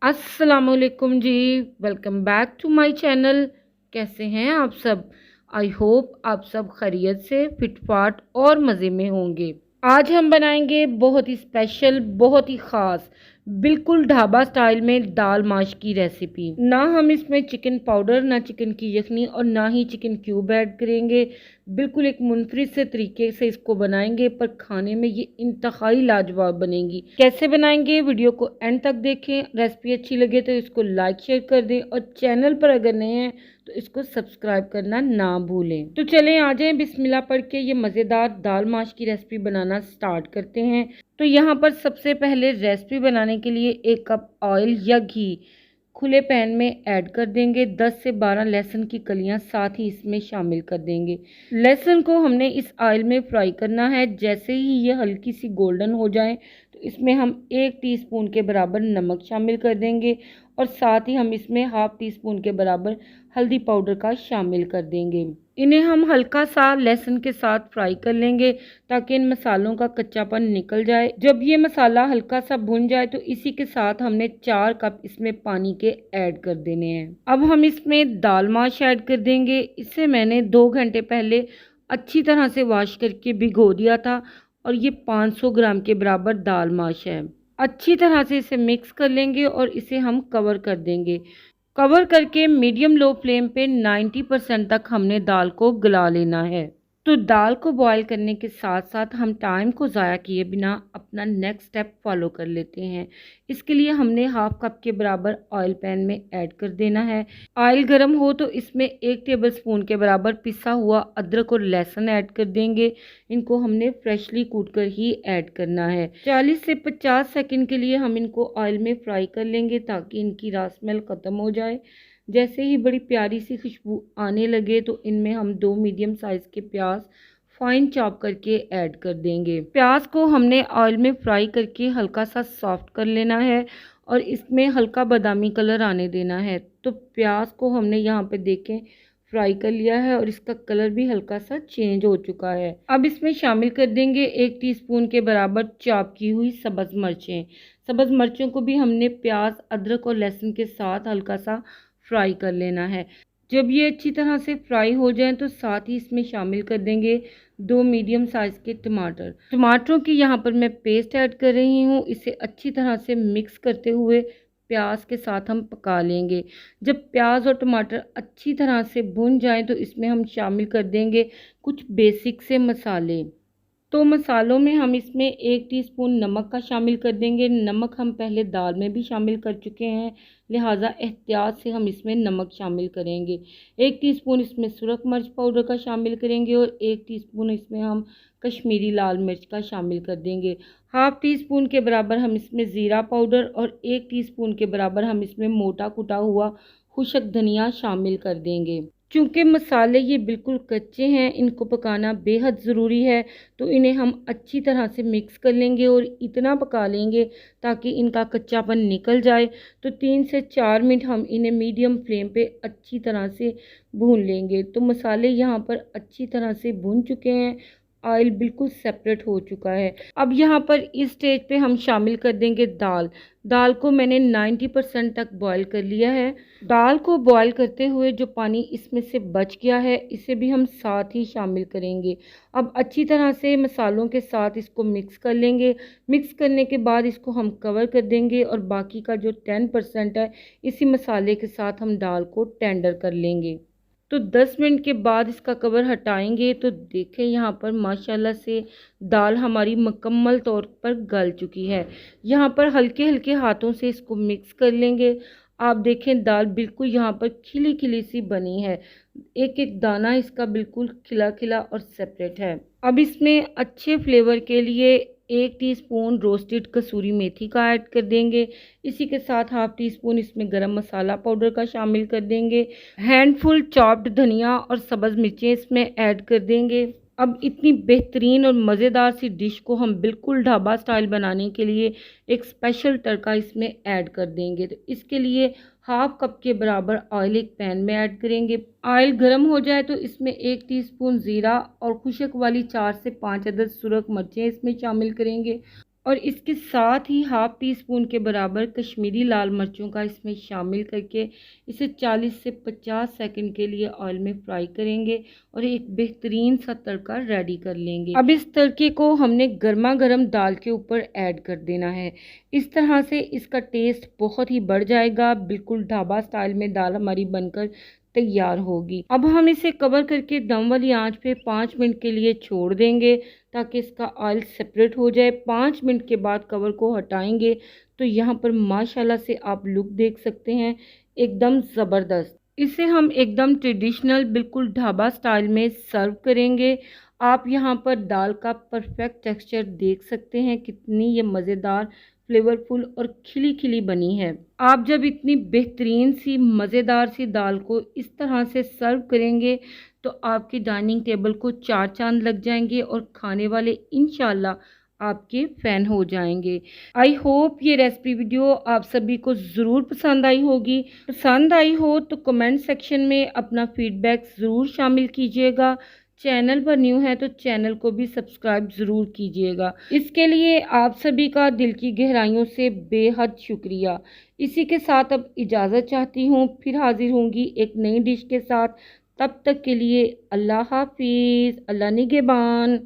अस्सलामुअलैकुम जी। Welcome back to my channel. कैसे हैं आप सब? आई होप आप सब खैरियत से फिट फाट और मज़े में होंगे। आज हम बनाएंगे बहुत ही स्पेशल, बहुत ही ख़ास, बिल्कुल ढाबा स्टाइल में दाल माश की रेसिपी। ना हम इसमें चिकन पाउडर, ना चिकन की यखनी और ना ही चिकन क्यूब ऐड करेंगे। बिल्कुल एक मुनफरिद से तरीके से इसको बनाएंगे, पर खाने में ये इंतहाई लाजवाब बनेगी। कैसे बनाएंगे, वीडियो को एंड तक देखें। रेसिपी अच्छी लगे तो इसको लाइक शेयर कर दें और चैनल पर अगर नए हैं तो इसको सब्सक्राइब करना ना भूलें। तो चलें आ जाएं, बिस्मिल्लाह पढ़ के ये मज़ेदार दाल माश की रेसिपी बनाना स्टार्ट करते हैं। तो यहाँ पर सबसे पहले रेसिपी बनाने के लिए 1 कप ऑयल या घी खुले पैन में ऐड कर देंगे। 10 से 12 लहसुन की कलियां साथ ही इसमें शामिल कर देंगे। लहसुन को हमने इस ऑयल में फ्राई करना है। जैसे ही ये हल्की सी गोल्डन हो जाए तो इसमें हम 1 टीस्पून के बराबर नमक शामिल कर देंगे और साथ ही हम इसमें हाफ टी स्पून के बराबर हल्दी पाउडर का शामिल कर देंगे। इन्हें हम हल्का सा लहसुन के साथ फ्राई कर लेंगे ताकि इन मसालों का कच्चापन निकल जाए। जब ये मसाला हल्का सा भुन जाए तो इसी के साथ हमने 4 कप इसमें पानी के ऐड कर देने हैं। अब हम इसमें दाल माश ऐड कर देंगे। इसे मैंने 2 घंटे पहले अच्छी तरह से वॉश करके भिगो दिया था और ये 500 ग्राम के बराबर दाल माश है। अच्छी तरह से इसे मिक्स कर लेंगे और इसे हम कवर कर देंगे। कवर करके मीडियम लो फ्लेम पे 90% तक हमने दाल को गला लेना है। तो दाल को बॉईल करने के साथ साथ हम टाइम को ज़ाया किए बिना अपना नेक्स्ट स्टेप फॉलो कर लेते हैं। इसके लिए हमने हाफ कप के बराबर ऑयल पैन में ऐड कर देना है। ऑयल गर्म हो तो इसमें 1 टेबलस्पून के बराबर पिसा हुआ अदरक और लहसुन ऐड कर देंगे। इनको हमने फ्रेशली कूट कर ही ऐड करना है। 40 से 50 सेकंड के लिए हम इनको ऑयल में फ्राई कर लेंगे ताकि इनकी रॉ स्मेल ख़त्म हो जाए। जैसे ही बड़ी प्यारी सी खुशबू आने लगे तो इनमें हम 2 मीडियम साइज़ के प्याज फाइन चॉप करके ऐड कर देंगे। प्याज को हमने ऑयल में फ्राई करके हल्का सा सॉफ्ट कर लेना है और इसमें हल्का बादामी कलर आने देना है। तो प्याज को हमने यहाँ पे देखें फ्राई कर लिया है और इसका कलर भी हल्का सा चेंज हो चुका है। अब इसमें शामिल कर देंगे 1 टीस्पून के बराबर चॉप की हुई सब्ज़ मिर्चें। सब्ज़ मिर्चों को भी हमने प्याज, अदरक और लहसुन के साथ हल्का सा फ्राई कर लेना है। जब ये अच्छी तरह से फ्राई हो जाए तो साथ ही इसमें शामिल कर देंगे 2 मीडियम साइज़ के टमाटर। टमाटरों की यहाँ पर मैं पेस्ट ऐड कर रही हूँ। इसे अच्छी तरह से मिक्स करते हुए प्याज के साथ हम पका लेंगे। जब प्याज और टमाटर अच्छी तरह से भुन जाएं तो इसमें हम शामिल कर देंगे कुछ बेसिक से मसाले। तो मसालों में हम इसमें 1 टीस्पून नमक का शामिल कर देंगे। नमक हम पहले दाल में भी शामिल कर चुके हैं, लिहाजा एहतियात से हम इसमें नमक शामिल करेंगे। 1 टीस्पून इसमें सुरख मिर्च पाउडर का शामिल करेंगे और 1 टीस्पून इसमें हम कश्मीरी लाल मिर्च का शामिल कर देंगे। हाफ टी स्पून के बराबर हम इसमें ज़ीरा पाउडर और 1 टीस्पून के बराबर हम इसमें मोटा कुटा हुआ खुशक धनिया शामिल कर देंगे। चूँकि मसाले ये बिल्कुल कच्चे हैं, इनको पकाना बेहद ज़रूरी है, तो इन्हें हम अच्छी तरह से मिक्स कर लेंगे और इतना पका लेंगे ताकि इनका कच्चापन निकल जाए। तो 3 से 4 मिनट हम इन्हें मीडियम फ्लेम पे अच्छी तरह से भून लेंगे। तो मसाले यहाँ पर अच्छी तरह से भून चुके हैं, ऑयल बिल्कुल सेपरेट हो चुका है। अब यहाँ पर इस स्टेज पे हम शामिल कर देंगे दाल। दाल को मैंने 90% तक बॉईल कर लिया है। दाल को बॉईल करते हुए जो पानी इसमें से बच गया है इसे भी हम साथ ही शामिल करेंगे। अब अच्छी तरह से मसालों के साथ इसको मिक्स कर लेंगे। मिक्स करने के बाद इसको हम कवर कर देंगे और बाकी का जो 10% है इसी मसाले के साथ हम दाल को टेंडर कर लेंगे। तो 10 मिनट के बाद इसका कवर हटाएंगे तो देखें यहाँ पर माशाल्लाह से दाल हमारी मुकम्मल तौर पर गल चुकी है। यहाँ पर हल्के हल्के हाथों से इसको मिक्स कर लेंगे। आप देखें दाल बिल्कुल यहाँ पर खिली खिली सी बनी है, एक एक दाना इसका बिल्कुल खिला खिला और सेपरेट है। अब इसमें अच्छे फ्लेवर के लिए 1 टीस्पून रोस्टेड कसूरी मेथी का ऐड कर देंगे। इसी के साथ हाफ टी स्पून इसमें गरम मसाला पाउडर का शामिल कर देंगे। हैंडफुल चॉप्ड धनिया और सब्ज़ मिर्चें इसमें ऐड कर देंगे। अब इतनी बेहतरीन और मज़ेदार सी डिश को हम बिल्कुल ढाबा स्टाइल बनाने के लिए एक स्पेशल तड़का इसमें ऐड कर देंगे। तो इसके लिए हाफ कप के बराबर ऑयल एक पैन में ऐड करेंगे। ऑयल गर्म हो जाए तो इसमें 1 टीस्पून ज़ीरा और खुशक वाली 4 से 5 अदद सुरख मिर्चें इसमें शामिल करेंगे और इसके साथ ही हाफ़ टी स्पून के बराबर कश्मीरी लाल मिर्चों का इसमें शामिल करके इसे 40 से 50 सेकंड के लिए ऑयल में फ्राई करेंगे और एक बेहतरीन सा तड़का रेडी कर लेंगे। अब इस तड़के को हमने गर्मा गर्म दाल के ऊपर ऐड कर देना है। इस तरह से इसका टेस्ट बहुत ही बढ़ जाएगा। बिल्कुल ढाबा स्टाइल में दाल हमारी बनकर तैयार होगी। अब हम इसे कवर करके दम वाली आंच पे 5 मिनट के लिए छोड़ देंगे ताकि इसका ऑयल सेपरेट हो जाए। 5 मिनट के बाद कवर को हटाएंगे तो यहाँ पर माशाल्लाह से आप लुक देख सकते हैं, एकदम ज़बरदस्त। इसे हम एकदम ट्रेडिशनल बिल्कुल ढाबा स्टाइल में सर्व करेंगे। आप यहाँ पर दाल का परफेक्ट टेक्सचर देख सकते हैं, कितनी ये मज़ेदार, फ्लेवरफुल और खिली खिली बनी है। आप जब इतनी बेहतरीन सी मज़ेदार सी दाल को इस तरह से सर्व करेंगे तो आपकी डाइनिंग टेबल को 4 चांद लग जाएंगे और खाने वाले इंशाल्लाह आपके फ़ैन हो जाएंगे। आई होप ये रेसिपी वीडियो आप सभी को ज़रूर पसंद आई होगी। पसंद आई हो तो कमेंट सेक्शन में अपना फीडबैक ज़रूर शामिल कीजिएगा। चैनल पर न्यू है तो चैनल को भी सब्सक्राइब ज़रूर कीजिएगा। इसके लिए आप सभी का दिल की गहराइयों से बेहद शुक्रिया। इसी के साथ अब इजाज़त चाहती हूँ, फिर हाजिर होंगी एक नई डिश के साथ। तब तक के लिए अल्लाह हाफिज़, अल्लाह निगहबान।